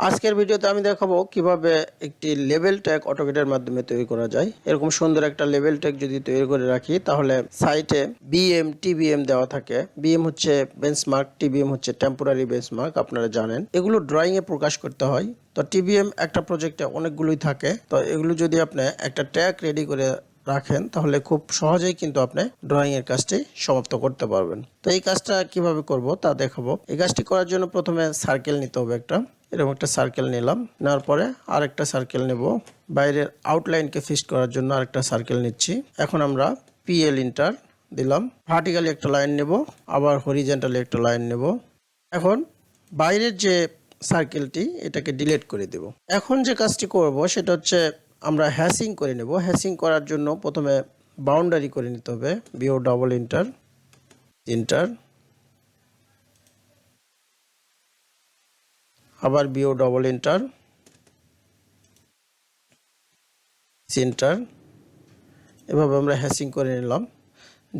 আজকের ভিডিওতে আমি দেখাবো কিভাবে একটি লেভেল ট্যাগ অটোক্যাডের মাধ্যমে তৈরি করা যায়। এরকম সুন্দর একটা লেভেল ট্যাগ যদি তৈরি করে রাখি তাহলে সাইটে বিএম টিবিএম দেওয়া থাকে। বিএম হচ্ছে বেঞ্চমার্ক, টিবিএম হচ্ছে টেম্পোরারি বেঞ্চমার্ক, আপনারা জানেন। এগুলো ড্রয়িং এ প্রকাশ করতে হয়। তো টিবিএম একটা প্রজেক্টে অনেকগুলোই থাকে। তো এগুলো যদি আপনি একটা ট্যাগ রেডি করে রাখেন তাহলে খুব সহজেই কিন্তু আপনি ড্রয়িং এর কাজটি সমাপ্ত করতে পারবেন। তো এই কাজটা কিভাবে করব তা দেখাবো। এই কাজটি করার জন্য প্রথমে সার্কেল নিতে হবে একটা। এরকম একটা সার্কেল নিলাম, নেওয়ার পরে আরেকটা সার্কেল নেব। বাইরের আউটলাইনকে ফিক্সড করার জন্য আরেকটা সার্কেল নিচ্ছি। এখন আমরা পিএল ইন্টার দিলাম। ভার্টিক্যালি একটা লাইন নেব, আবার হরিজন্টালি একটা লাইন নেব। এখন বাইরের যে সার্কেলটি এটাকে ডিলিট করে দেব। এখন যে কাজটি করব সেটা হচ্ছে আমরা হ্যাশিং করে নেব। হ্যাশিং করার জন্য প্রথমে বাউন্ডারি করে নিতে হবে। বিও ডাবল ইন্টার ইন্টার, আবার বিও ডবল ইন্টার সেন্টার। এভাবে আমরা হ্যাশিং করে নিলাম।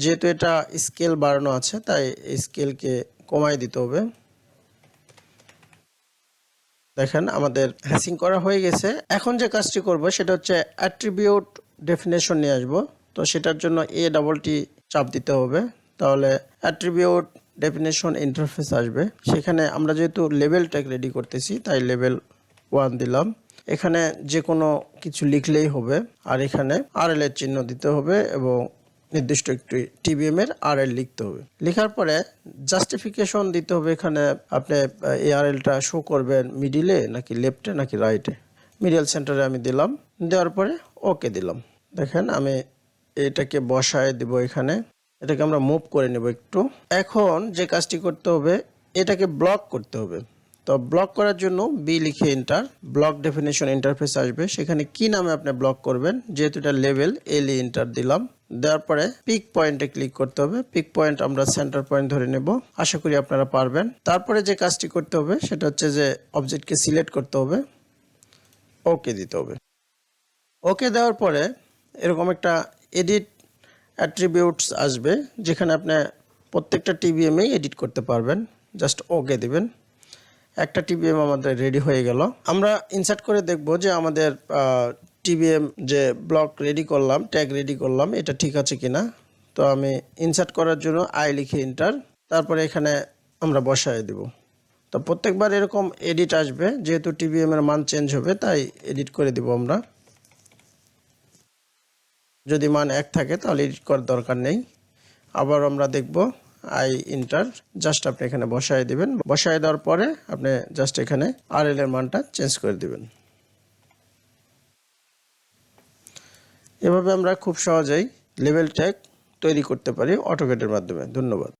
যেহেতু এটা স্কেল বাড়ানো আছে তাই স্কেলকে কমাই দিতে হবে। দেখেন আমাদের হ্যাশিং করা হয়ে গেছে। এখন যে কাজটি করব সেটা হচ্ছে অ্যাট্রিবিউট ডেফিনেশন নিয়ে আসব। তো সেটার জন্য টি চাপ দিতে হবে, তাহলে অ্যাট্রিবিউট ডেফিনেশন ইন্টারফেস আসবে। সেখানে আমরা যেহেতু লেভেল ট্যাগ রেডি করতেছি তাই লেভেল 1 দিলাম। এখানে যে কোনো কিছু লিখলেই হবে, আর এখানে আরএল এর চিহ্ন দিতে হবে এবং নির্দিষ্ট একটি টিবিএম এর আরএল লিখতে হবে। লেখার পরে জাস্টিফিকেশন দিতে হবে। এখানে আপনি এই আরএলটা শো করবেন মিডিলে নাকি লেফটে নাকি রাইটে। মিডল সেন্টারে আমি দিলাম, দেওয়ার পরে ওকে দিলাম। দেখেন আমি এটাকে বসায় দিব এখানে। এটাকে আমরা মুভ করে নেব একটু। এখন যে কাজটি করতে হবে এটাকে ব্লক করতে হবে। তো ব্লক করার জন্য বি লিখে এন্টার, ব্লক ডেফিনেশন ইন্টারফেস আসবে। সেখানে কি নামে আপনি ব্লক করবেন, যেহেতু এটা লেভেল এল এন্টার দিলাম। দেওয়ার পরে পিক পয়েন্টে ক্লিক করতে হবে। পিক পয়েন্ট আমরা সেন্টার পয়েন্ট ধরে নেব। আশা করি আপনারা পারবেন। তারপরে যে কাজটি করতে হবে সেটা হচ্ছে যে অবজেক্টকে সিলেক্ট করতে হবে, ওকে দিতে হবে। ওকে দেওয়ার পরে এরকম একটা এডিট অ্যাট্রিবিউটস আসবে, যেখানে আপনি প্রত্যেকটা টিবিএমই এডিট করতে পারবেন। জাস্ট ওকে দিবেন। একটা টিবিএম আমাদের রেডি হয়ে গেল। আমরা ইনসার্ট করে দেখব যে আমাদের টিবিএম যে ব্লক রেডি করলাম, ট্যাগ রেডি করলাম, এটা ঠিক আছে কিনা। তো আমি ইনসার্ট করার জন্য আই লিখে এন্টার, তারপরে এখানে আমরা বসায় দেব। তো প্রত্যেকবার এরকম এডিট আসবে, যেহেতু টিবিএম এর মান চেঞ্জ হবে তাই এডিট করে দিব আমরা। যদি মান 1 থাকে তাহলে এডিট করার দরকার নেই। আবার আমরা দেখব আই ইন্টার, জাস্ট আপনি এখানে বসায় দিবেন। বসায় দেওয়ার পরে আপনি জাস্ট এখানে আরএল এর মানটা চেঞ্জ করে দিবেন। এভাবে আমরা খুব সহজেই লেভেল ট্যাগ তৈরি করতে পারি অটোক্যাডের মাধ্যমে। ধন্যবাদ।